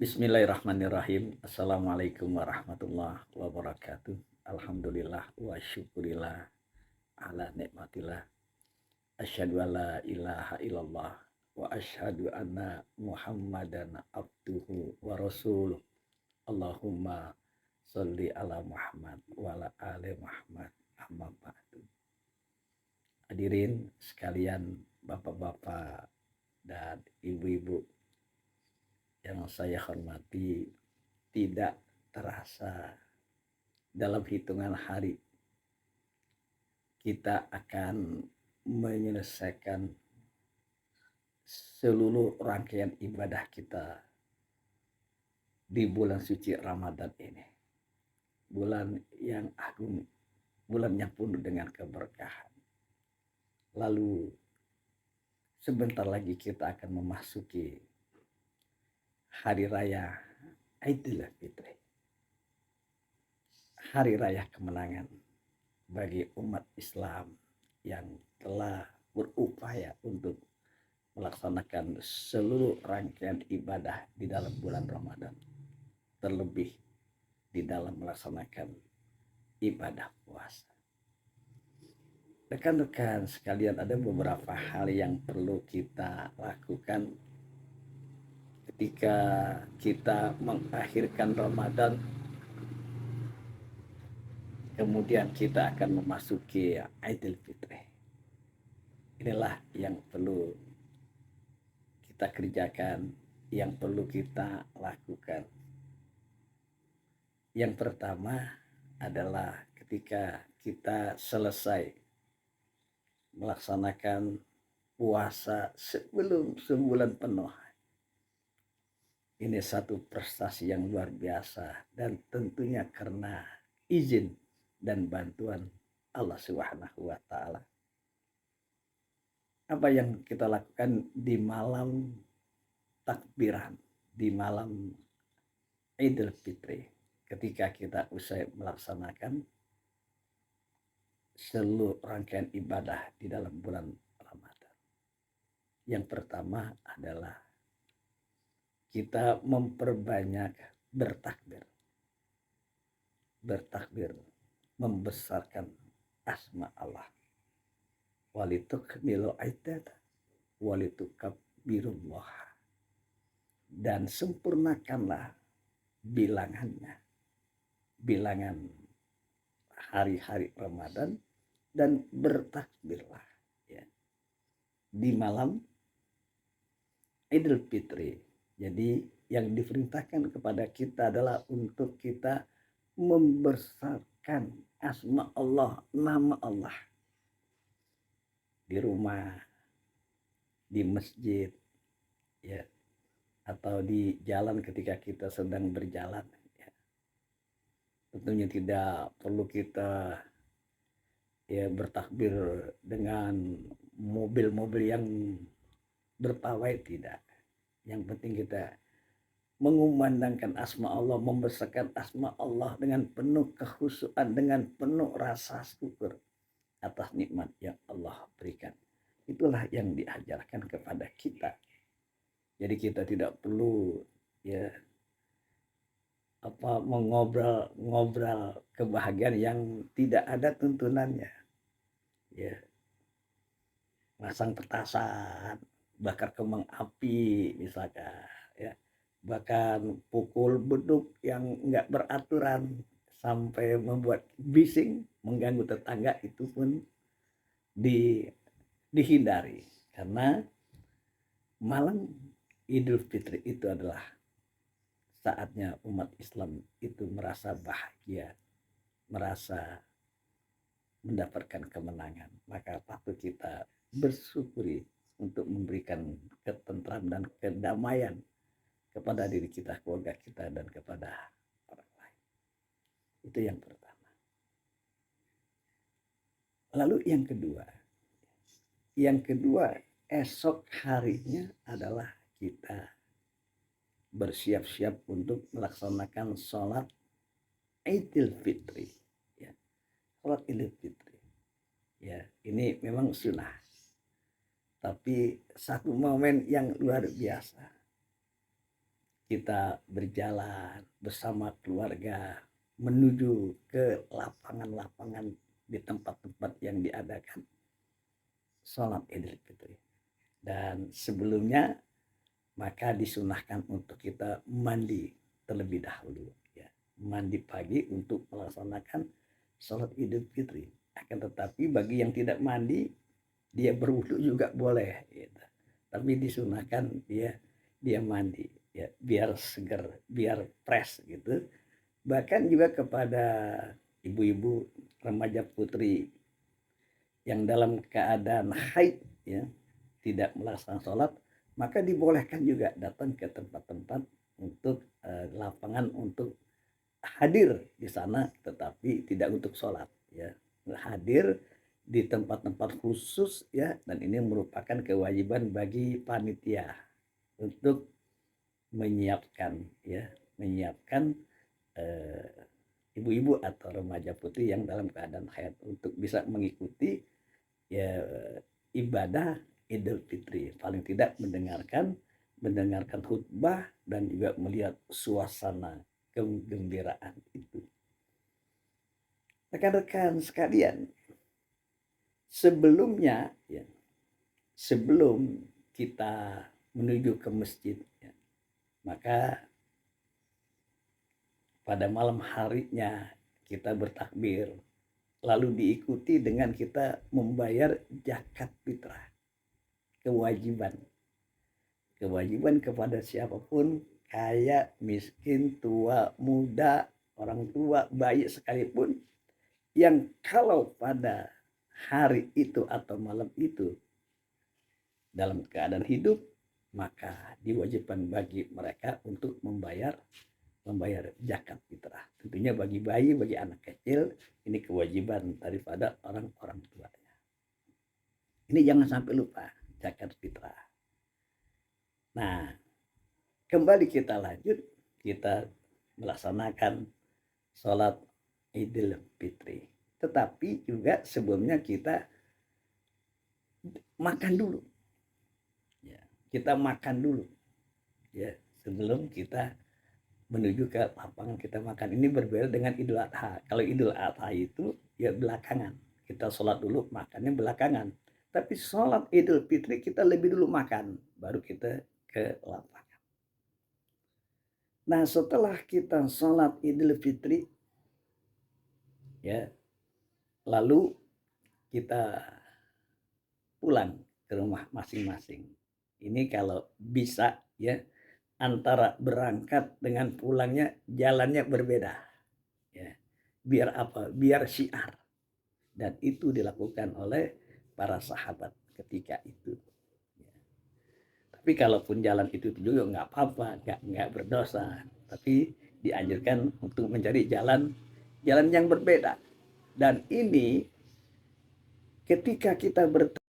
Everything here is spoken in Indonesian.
Bismillahirrahmanirrahim. Assalamualaikum warahmatullahi wabarakatuh. Alhamdulillah wa syukurillah ala nikmatillah. Asyhadu an la ilaha illallah wa asyhadu anna Muhammadan abduhu wa rasuluh. Allahumma sholli ala Muhammad wa ala ali Muhammad. Amma ba'du. Hadirin sekalian, bapak-bapak dan ibu-ibu yang saya hormati, tidak terasa dalam hitungan hari kita akan menyelesaikan seluruh rangkaian ibadah kita di bulan suci Ramadan ini. Bulan yang agung, bulan yang penuh dengan keberkahan. Lalu sebentar lagi kita akan memasuki Hari Raya Idul Fitri. Hari Raya kemenangan bagi umat Islam yang telah berupaya untuk melaksanakan seluruh rangkaian ibadah di dalam bulan Ramadan. Terlebih di dalam melaksanakan ibadah puasa. Rekan-rekan sekalian, ada beberapa hal yang perlu kita lakukan ketika kita mengakhirkan Ramadan, kemudian kita akan memasuki Idul Fitri. Inilah yang perlu kita kerjakan, yang perlu kita lakukan. Yang pertama adalah ketika kita selesai melaksanakan puasa sebelum sebulan penuh. Ini satu prestasi yang luar biasa, dan tentunya karena izin dan bantuan Allah Subhanahu wa taala. Apa yang kita lakukan di malam takbiran, di malam Idul Fitri, ketika kita usai melaksanakan seluruh rangkaian ibadah di dalam bulan Ramadan. Yang pertama adalah kita memperbanyak bertakbir. Bertakbir, membesarkan asma Allah. Walitukmilul iddat walitukabbirullah. Dan sempurnakanlah bilangannya. Bilangan hari-hari Ramadan, dan bertakbirlah ya, di malam Idul Fitri. Jadi yang diperintahkan kepada kita adalah untuk kita membesarkan asma Allah, nama Allah, di rumah, di masjid, ya, atau di jalan ketika kita sedang berjalan. Ya. Tentunya tidak perlu kita bertakbir dengan mobil-mobil yang berpawai, tidak. Yang penting kita mengumandangkan asma Allah, membesarkan asma Allah dengan penuh kekhusyuan, dengan penuh rasa syukur atas nikmat yang Allah berikan. Itulah yang diajarkan kepada kita. Jadi kita tidak perlu mengobrol kebahagiaan yang tidak ada tuntunannya. Ya. Masang petasan, bakar kembang api misalkan, ya, bahkan pukul beduk yang nggak beraturan sampai membuat bising, mengganggu tetangga, itu pun dihindari, karena malam Idul Fitri itu adalah saatnya umat Islam itu merasa bahagia, merasa mendapatkan kemenangan. Maka patut kita bersyukuri untuk memberikan ketentraman dan kedamaian kepada diri kita, keluarga kita, dan kepada orang lain. Itu yang pertama. Lalu yang kedua, esok harinya adalah kita bersiap-siap untuk melaksanakan sholat Idul Fitri. Ya. Sholat Idul Fitri. Ya, ini memang sunnah. Tapi satu momen yang luar biasa. kita berjalan bersama keluarga menuju ke lapangan-lapangan di tempat-tempat yang diadakan sholat Idul Fitri. Dan sebelumnya maka disunahkan untuk kita mandi terlebih dahulu, ya. Mandi pagi untuk melaksanakan sholat Idul Fitri. Akan tetapi bagi yang tidak mandi, dia berwudu juga boleh, gitu. Tapi disunahkan dia mandi, ya, biar seger, biar fresh gitu. Bahkan juga kepada ibu-ibu remaja putri yang dalam keadaan haid, ya, tidak melaksanakan sholat, maka dibolehkan juga datang ke tempat-tempat untuk lapangan untuk hadir di sana, tetapi tidak untuk sholat, ya. Hadir di tempat-tempat khusus, ya, dan ini merupakan kewajiban bagi panitia untuk menyiapkan ibu-ibu atau remaja putri yang dalam keadaan haid untuk bisa mengikuti, ya, ibadah Idul Fitri, paling tidak mendengarkan khutbah dan juga melihat suasana kegembiraan itu. Rekan-rekan sekalian, sebelumnya, ya, sebelum kita menuju ke masjid, ya, maka pada malam harinya kita bertakbir, lalu diikuti dengan kita membayar zakat fitrah, kewajiban kepada siapapun, kaya, miskin, tua, muda, orang tua, bayi sekalipun, yang kalau pada hari itu atau malam itu dalam keadaan hidup, maka diwajibkan bagi mereka untuk membayar zakat fitrah. Tentunya bagi bayi, bagi anak kecil, ini kewajiban daripada orang-orang tuanya. Ini jangan sampai lupa zakat fitrah. Nah, kembali kita lanjut, kita melaksanakan sholat Idul Fitri. Tetapi juga sebelumnya kita makan dulu. Ya, kita makan dulu, ya, sebelum kita menuju ke lapangan kita makan. Ini berbeda dengan Idul Adha. Kalau Idul Adha itu ya belakangan. Kita sholat dulu, makannya belakangan. Tapi sholat Idul Fitri kita lebih dulu makan, baru kita ke lapangan. Nah, setelah kita sholat Idul Fitri, ya, lalu kita pulang ke rumah masing-masing. Ini kalau bisa, ya, antara berangkat dengan pulangnya jalannya berbeda, ya. Biar apa? Biar syiar. Dan itu dilakukan oleh para sahabat ketika itu. Tapi kalaupun jalan itu juga nggak apa-apa, nggak berdosa. Tapi dianjurkan untuk mencari jalan yang berbeda. Dan ini ketika kita